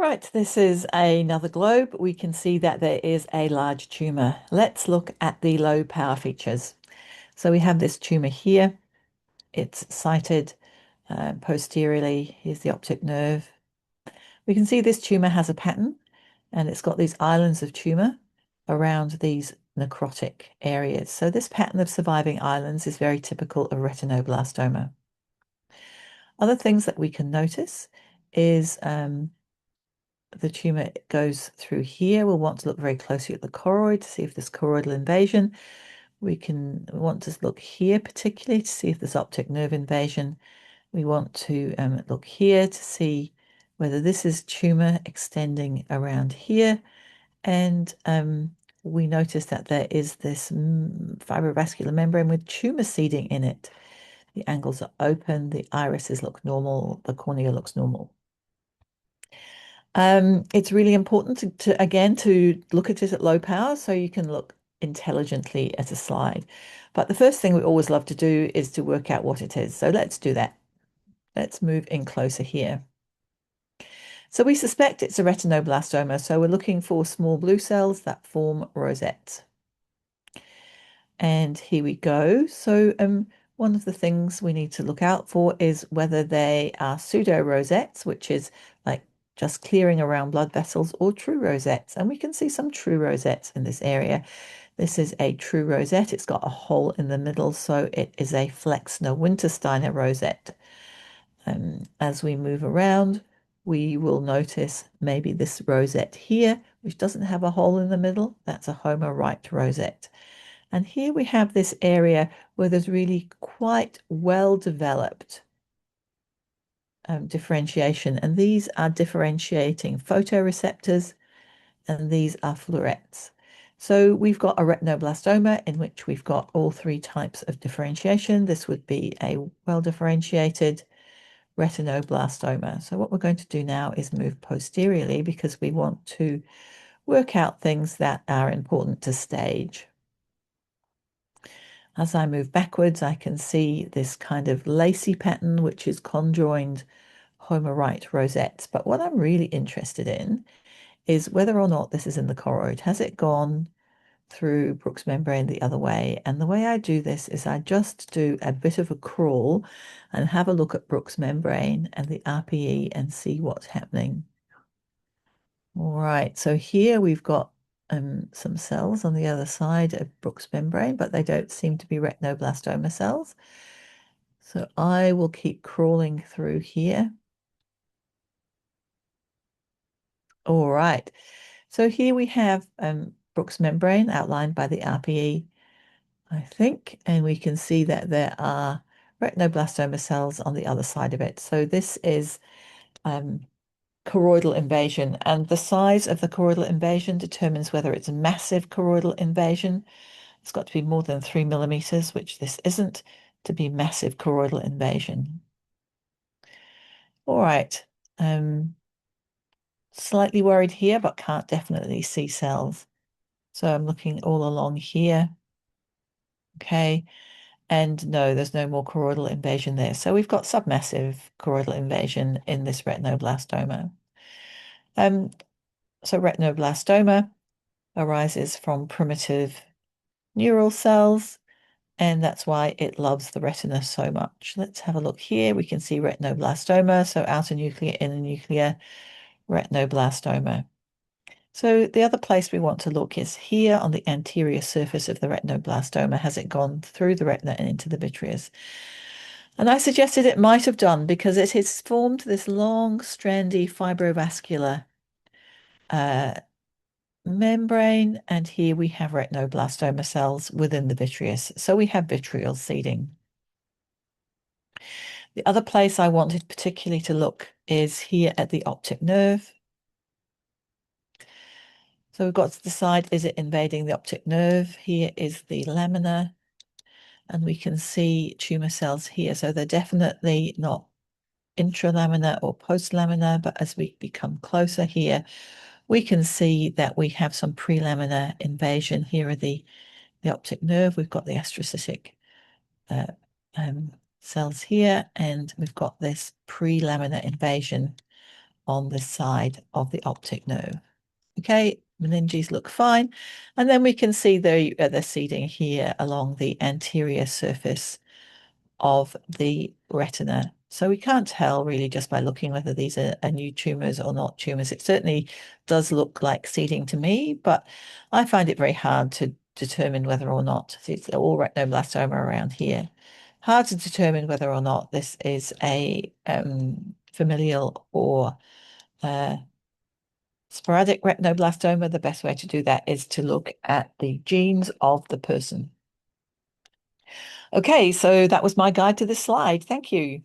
Right, this is another globe. We can see that there is a large tumor. Let's look at the low power features. So we have this tumor here. It's sited posteriorly. Here's the optic nerve. We can see this tumor has a pattern and it's got these islands of tumor around these necrotic areas. So this pattern of surviving islands is very typical of retinoblastoma. Other things that we can notice is the tumor goes through here. We'll want to look very closely at the choroid to see if there's choroidal invasion. We want to look here particularly to see if there's optic nerve invasion. We want to look here to see whether this is tumor extending around here. And we notice that there is this fibrovascular membrane with tumor seeding in it. The angles are open, the irises look normal, the cornea looks normal. It's really important to look at it at low power so you can look intelligently at a slide. But the first thing we always love to do is to work out what it is. So let's do that. Let's move in closer here. So we suspect it's a retinoblastoma. So we're looking for small blue cells that form rosettes. And here we go. So one of the things we need to look out for is whether they are pseudo rosettes, which is like just clearing around blood vessels, or true rosettes. And we can see some true rosettes in this area. This is a true rosette. It's got a hole in the middle, so it is a Flexner-Wintersteiner rosette. As we move around, we will notice maybe this rosette here, which doesn't have a hole in the middle. That's a Homer Wright rosette. And here we have this area where there's really quite well developed differentiation. And these are differentiating photoreceptors, and these are florets. So we've got a retinoblastoma in which we've got all three types of differentiation. This would be a well-differentiated retinoblastoma. So what we're going to do now is move posteriorly because we want to work out things that are important to stage. As I move backwards, I can see this kind of lacy pattern, which is conjoined Homer Wright rosettes. But what I'm really interested in is whether or not this is in the choroid. Has it gone through Brooks membrane the other way? And the way I do this is I just do a bit of a crawl and have a look at Brooks membrane and the RPE and see what's happening. All right, so here we've got some cells on the other side of Brooks membrane, but they don't seem to be retinoblastoma cells. So I will keep crawling through here. All right, so here we have Brooks membrane outlined by the RPE, I think, and we can see that there are retinoblastoma cells on the other side of it. So this is choroidal invasion, and the size of the choroidal invasion determines whether it's a massive choroidal invasion. It's got to be more than 3 millimeters, which this isn't, to be massive choroidal invasion. All right. Slightly worried here, but can't definitely see cells. So I'm looking all along here. Okay. And no, there's no more choroidal invasion there. So we've got submassive choroidal invasion in this retinoblastoma. So retinoblastoma arises from primitive neural cells, and that's why it loves the retina so much. Let's have a look here. We can see retinoblastoma, so outer nuclear, inner nuclear, retinoblastoma. So the other place we want to look is here on the anterior surface of the retinoblastoma. Has it gone through the retina and into the vitreous? And I suggested it might have done because it has formed this long, strandy fibrovascular membrane, and here we have retinoblastoma cells within the vitreous. So we have vitreal seeding. The other place I wanted particularly to look is here at the optic nerve. So we've got to decide, is it invading the optic nerve? Here is the lamina, and we can see tumor cells here. So they're definitely not intralaminar or postlaminar, but as we become closer here, we can see that we have some prelaminar invasion. Here are the optic nerve. We've got the astrocytic cells here, and we've got this prelaminar invasion on this side of the optic nerve. Okay, meninges look fine. And then we can see the seeding here along the anterior surface of the retina. So we can't tell really just by looking whether these are new tumors or not tumors. It certainly does look like seeding to me, but I find it very hard to determine whether or not it's all retinoblastoma around here. Hard to determine whether or not this is a familial or sporadic retinoblastoma. The best way to do that is to look at the genes of the person. Okay, so that was my guide to this slide. Thank you.